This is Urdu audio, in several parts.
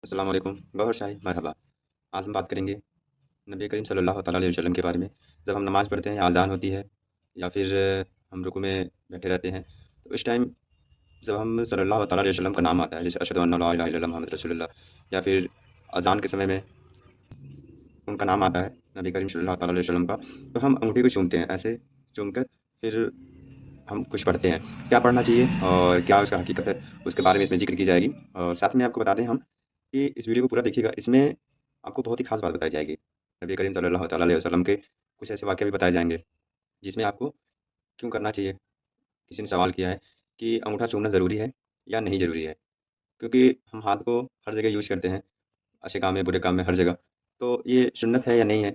السلام علیکم، گوہر شاہی مرحبا۔ آج ہم بات کریں گے نبی کریم صلی اللہ تعالیٰ علیہ وسلم کے بارے میں۔ جب ہم نماز پڑھتے ہیں یا اذان ہوتی ہے یا پھر ہم رکوع میں بیٹھے رہتے ہیں، تو اس ٹائم جب ہم صلی اللہ تعالیٰ علیہ وسلم کا نام آتا ہے، جیسے اشہد ان لا الہ الا اللہ محمد رسول اللہ، یا پھر اذان کے سمے میں ان کا نام آتا ہے نبی کریم صلی اللہ تعالیٰ علیہ وسلم کا، تو ہم انگوٹھی کو چومتے ہیں، ایسے چوم کر پھر ہم کچھ پڑھتے ہیں۔ کیا پڑھنا چاہیے اور کیا اس کا حقیقت ہے، اس کے بارے میں اس میں ذکر کی جائے گی، اور ساتھ میں آپ کو بتا دیں ہم کہ اس ویڈیو کو پورا دیکھیے گا، اس میں آپ کو بہت ہی خاص بات بتائی جائے گی۔ نبی کریم صلی اللہ تعالیٰ علیہ وسلم کے کچھ ایسے واقعہ بھی بتائے جائیں گے جس میں آپ کو کیوں کرنا چاہیے۔ کسی نے سوال کیا ہے کہ انگوٹھا چومنا ضروری ہے یا نہیں ضروری ہے، کیونکہ ہم ہاتھ کو ہر جگہ یوز کرتے ہیں، اچھے کام میں برے کام میں ہر جگہ، تو یہ سنت ہے یا نہیں ہے،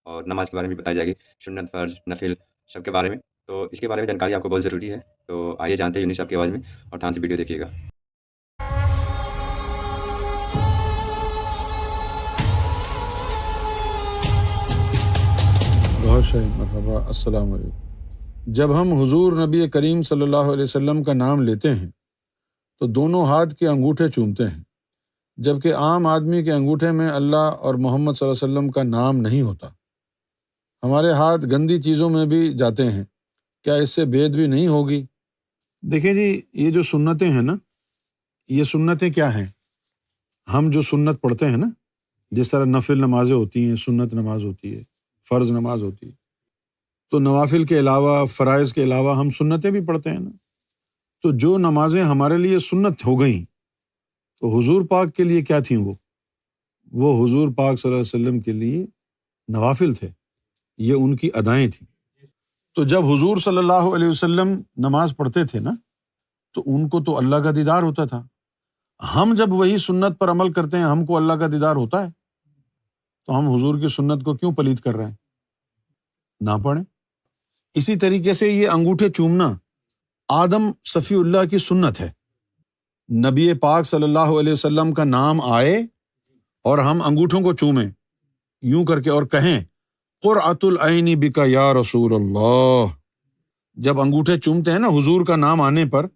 اور نماز کے بارے میں بھی بتائی جائے گی، سنت فرض نفل سب کے بارے میں، تو اس کے بارے میں جانکاری آپ کو بہت ضروری ہے۔ تو آئیے جانتے ہیں یونس صاحب کی آواز میں، اور دھیان سے ویڈیو دیکھیے گا۔ بہت شاہی مرحبا۔ السلام علیکم۔ جب ہم حضور نبی کریم صلی اللہ علیہ وسلم کا نام لیتے ہیں تو دونوں ہاتھ کے انگوٹھے چومتے ہیں، جبکہ عام آدمی کے انگوٹھے میں اللہ اور محمد صلی اللہ علیہ وسلم کا نام نہیں ہوتا۔ ہمارے ہاتھ گندی چیزوں میں بھی جاتے ہیں، کیا اس سے بے ادبی نہیں ہوگی؟ دیکھیں جی، یہ جو سنتیں ہیں نا، یہ سنتیں کیا ہیں؟ ہم جو سنت پڑھتے ہیں نا، جس طرح نفل نمازیں ہوتی ہیں، سنت نماز ہوتی ہے، فرض نماز ہوتی ہے، تو نوافل کے علاوہ، فرائض کے علاوہ ہم سنتیں بھی پڑھتے ہیں نا۔ تو جو نمازیں ہمارے لیے سنت ہو گئیں تو حضور پاک کے لیے کیا تھیں؟ وہ حضور پاک صلی اللہ علیہ وسلم کے لیے نوافل تھے، یہ ان کی ادائیں تھیں۔ تو جب حضور صلی اللہ علیہ وسلم نماز پڑھتے تھے نا، تو ان کو تو اللہ کا دیدار ہوتا تھا۔ ہم جب وہی سنت پر عمل کرتے ہیں، ہم کو اللہ کا دیدار ہوتا ہے، تو ہم حضور کی سنت کو کیوں پلید کر رہے ہیں؟ نہ پڑھیں۔ اسی طریقے سے یہ انگوٹھے چومنا آدم صفی اللہ کی سنت ہے۔ نبی پاک صلی اللہ علیہ وسلم کا نام آئے اور ہم انگوٹھوں کو چومیں یوں کر کے اور کہیں قرۃ العین بک یا رسول اللہ۔ جب انگوٹھے چومتے ہیں نا حضور کا نام آنے پر،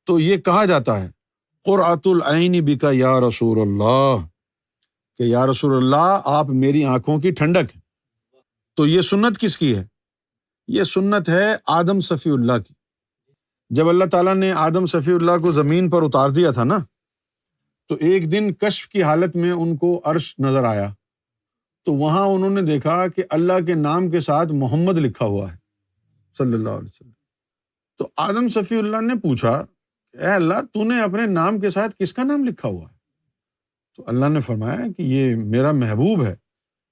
تو یہ کہا جاتا ہے قرۃ العین بک یا رسول اللہ، کہ یا رسول اللہ آپ میری آنکھوں کی ٹھنڈک ہیں۔ تو یہ سنت کس کی ہے؟ یہ سنت ہے آدم صفی اللہ کی۔ جب اللہ تعالیٰ نے آدم صفی اللہ کو زمین پر اتار دیا تھا نا، تو ایک دن کشف کی حالت میں ان کو عرش نظر آیا، تو وہاں انہوں نے دیکھا کہ اللہ کے نام کے ساتھ محمد لکھا ہوا ہے صلی اللہ علیہ وسلم۔ تو آدم صفی اللہ نے پوچھا، اے اللہ، تو نے اپنے نام کے ساتھ کس کا نام لکھا ہوا ہے؟ تو اللہ نے فرمایا کہ یہ میرا محبوب ہے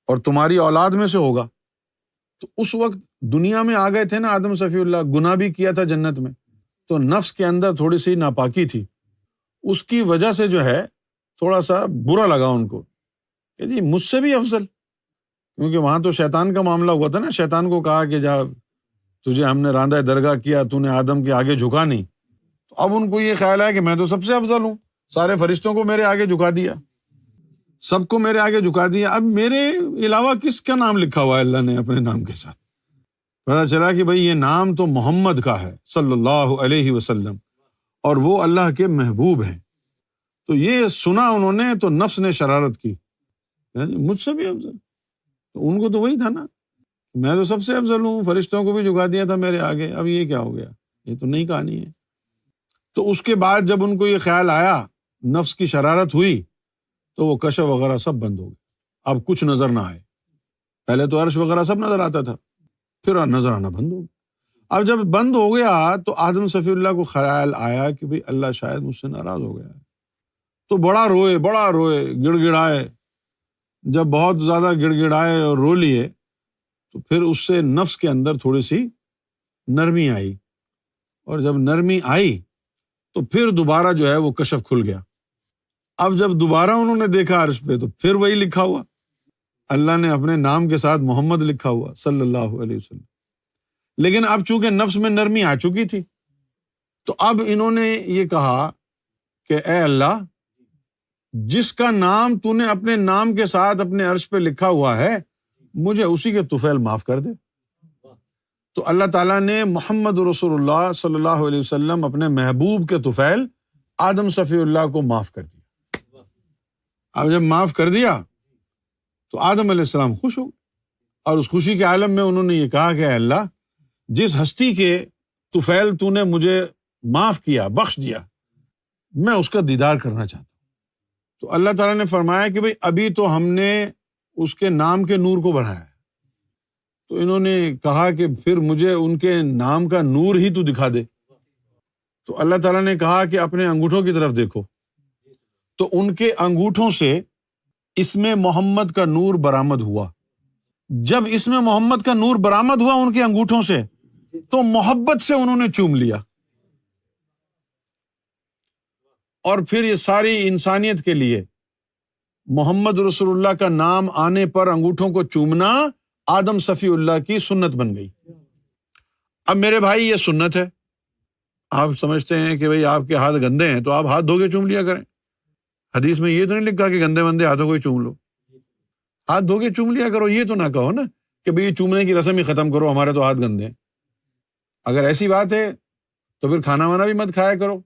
اور تمہاری اولاد میں سے ہوگا۔ تو اس وقت دنیا میں آ گئے تھے نا آدم صفی اللہ، گناہ بھی کیا تھا جنت میں، تو نفس کے اندر تھوڑی سی ناپاکی تھی، اس کی وجہ سے جو ہے تھوڑا سا برا لگا ان کو کہ جی مجھ سے بھی افضل، کیونکہ وہاں تو شیطان کا معاملہ ہوا تھا نا۔ شیطان کو کہا کہ جا، تجھے ہم نے راندہ درگاہ کیا، تو نے آدم کے آگے جھکا نہیں۔ تو اب ان کو یہ خیال ہے کہ میں تو سب سے افضل ہوں، سارے فرشتوں کو میرے آگے جھکا دیا، سب کو میرے آگے جھکا دیا، اب میرے علاوہ کس کا نام لکھا ہوا ہے اللہ نے اپنے نام کے ساتھ؟ پتا چلا کہ بھئی یہ نام تو محمد کا ہے صلی اللہ علیہ وسلم، اور وہ اللہ کے محبوب ہیں۔ تو یہ سنا انہوں نے تو نفس نے شرارت کی، مجھ سے بھی افضل۔ تو ان کو تو وہی تھا نا، میں تو سب سے افضل ہوں، فرشتوں کو بھی جھکا دیا تھا میرے آگے، اب یہ کیا ہو گیا؟ یہ تو نئی کہانی ہے۔ تو اس کے بعد جب ان کو یہ خیال آیا، نفس کی شرارت ہوئی، تو وہ کشف وغیرہ سب بند ہو گئے، اب کچھ نظر نہ آئے۔ پہلے تو عرش وغیرہ سب نظر آتا تھا، پھر نظر آنا بند ہو گیا۔ اب جب بند ہو گیا تو آدم صفی اللہ کو خیال آیا کہ بھئی اللہ شاید مجھ سے ناراض ہو گیا ہے، تو بڑا روئے، گڑ گڑائے۔ جب بہت زیادہ گڑ گڑائے اور رو لیے، تو پھر اس سے نفس کے اندر تھوڑی سی نرمی آئی، اور جب نرمی آئی تو پھر دوبارہ جو ہے وہ کشف کھل گیا۔ اب جب دوبارہ انہوں نے دیکھا عرش پہ، تو پھر وہی لکھا ہوا، اللہ نے اپنے نام کے ساتھ محمد لکھا ہوا صلی اللہ علیہ وسلم۔ لیکن اب چونکہ نفس میں نرمی آ چکی تھی، تو اب انہوں نے یہ کہا کہ اے اللہ، جس کا نام تو نے اپنے نام کے ساتھ اپنے عرش پہ لکھا ہوا ہے، مجھے اسی کے طفیل معاف کر دے۔ تو اللہ تعالیٰ نے محمد رسول اللہ صلی اللہ علیہ وسلم اپنے محبوب کے طفیل آدم صفی اللہ کو معاف کر دیا۔ اب جب معاف کر دیا تو آدم علیہ السلام خوش ہو گئے، اور اس خوشی کے عالم میں انہوں نے یہ کہا کہ اے اللہ، جس ہستی کے طفیل تو نے مجھے معاف کیا، بخش دیا، میں اس کا دیدار کرنا چاہتا ہوں۔ تو اللہ تعالیٰ نے فرمایا کہ بھئی ابھی تو ہم نے اس کے نام کے نور کو بڑھایا ہے، تو انہوں نے کہا کہ پھر مجھے ان کے نام کا نور ہی تو دکھا دے۔ تو اللہ تعالیٰ نے کہا کہ اپنے انگوٹھوں کی طرف دیکھو، تو ان کے انگوٹھوں سے اسم محمد کا نور برآمد ہوا۔ جب اسم محمد کا نور برآمد ہوا ان کے انگوٹھوں سے، تو محبت سے انہوں نے چوم لیا، اور پھر یہ ساری انسانیت کے لیے محمد رسول اللہ کا نام آنے پر انگوٹھوں کو چومنا آدم صفی اللہ کی سنت بن گئی۔ اب میرے بھائی یہ سنت ہے، آپ سمجھتے ہیں کہ بھئی آپ کے ہاتھ گندے ہیں تو آپ ہاتھ دھو کے چوم لیا کریں، حدیث میں یہ تو نہیں لکھا کہ گندے بندے ہاتھوں کو ہی چوم لو، ہاتھ دھو کے چوم لیا کرو۔ یہ تو نہ کہو نا کہ بھئی چومنے کی رسم ہی ختم کرو، ہمارے تو ہاتھ گندے ہیں۔ اگر ایسی بات ہے تو پھر کھانا وانا بھی مت کھایا کرو،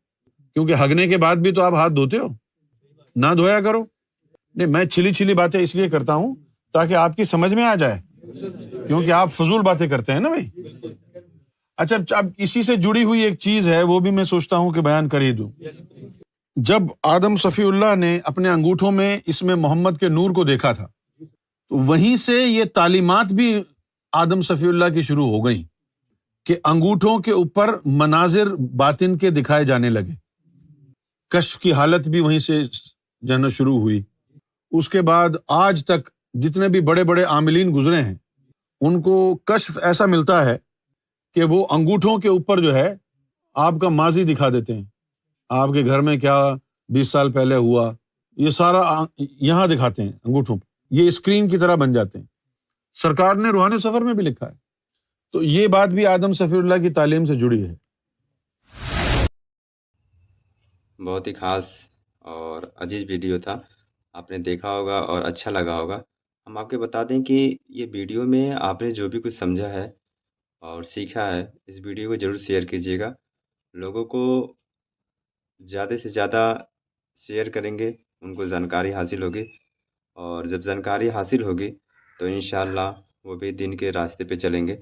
کیونکہ ہگنے کے بعد بھی تو آپ ہاتھ دھوتے ہو، نہ دھویا کرو۔ نہیں، میں چھلی چھلی باتیں اس لیے کرتا ہوں تاکہ آپ کی سمجھ میں آ جائے، کیونکہ آپ فضول باتیں کرتے ہیں نا بھائی۔ اچھا، اب اسی سے جڑی ہوئی ایک چیز ہے، وہ بھی میں سوچتا ہوں کہ بیان کر ہی دوں۔ جب آدم صفی اللہ نے اپنے انگوٹھوں میں اسم محمد کے نور کو دیکھا تھا، تو وہیں سے یہ تعلیمات بھی آدم صفی اللہ کی شروع ہو گئیں کہ انگوٹھوں کے اوپر مناظر باطن کے دکھائے جانے لگے۔ کشف کی حالت بھی وہیں سے جانا شروع ہوئی۔ اس کے بعد آج تک جتنے بھی بڑے بڑے عاملین گزرے ہیں، ان کو کشف ایسا ملتا ہے کہ وہ انگوٹھوں کے اوپر جو ہے آپ کا ماضی دکھا دیتے ہیں، آپ کے گھر میں کیا 20 سال پہلے ہوا، یہ سارا یہاں دکھاتے ہیں انگوٹھوں پہ، یہ اسکرین کی طرح بن جاتے ہیں۔ سرکار نے روحانی سفر میں بھی لکھا ہے۔ تو یہ بات بھی آدم صفی اللہ کی تعلیم سے جڑی ہے۔ بہت ہی خاص اور عزیز ویڈیو تھا، آپ نے دیکھا ہوگا اور اچھا لگا ہوگا۔ ہم آپ کے بتا دیں کہ یہ ویڈیو میں آپ نے جو بھی کچھ سمجھا ہے اور سیکھا ہے، اس ویڈیو کو ضرور شیئر کیجیے گا۔ لوگوں کو زیادہ سے زیادہ شیئر کریں گے، ان کو جانکاری حاصل ہوگی، اور جب جانکاری حاصل ہوگی تو انشاءاللہ وہ بھی دین کے راستے پہ چلیں گے۔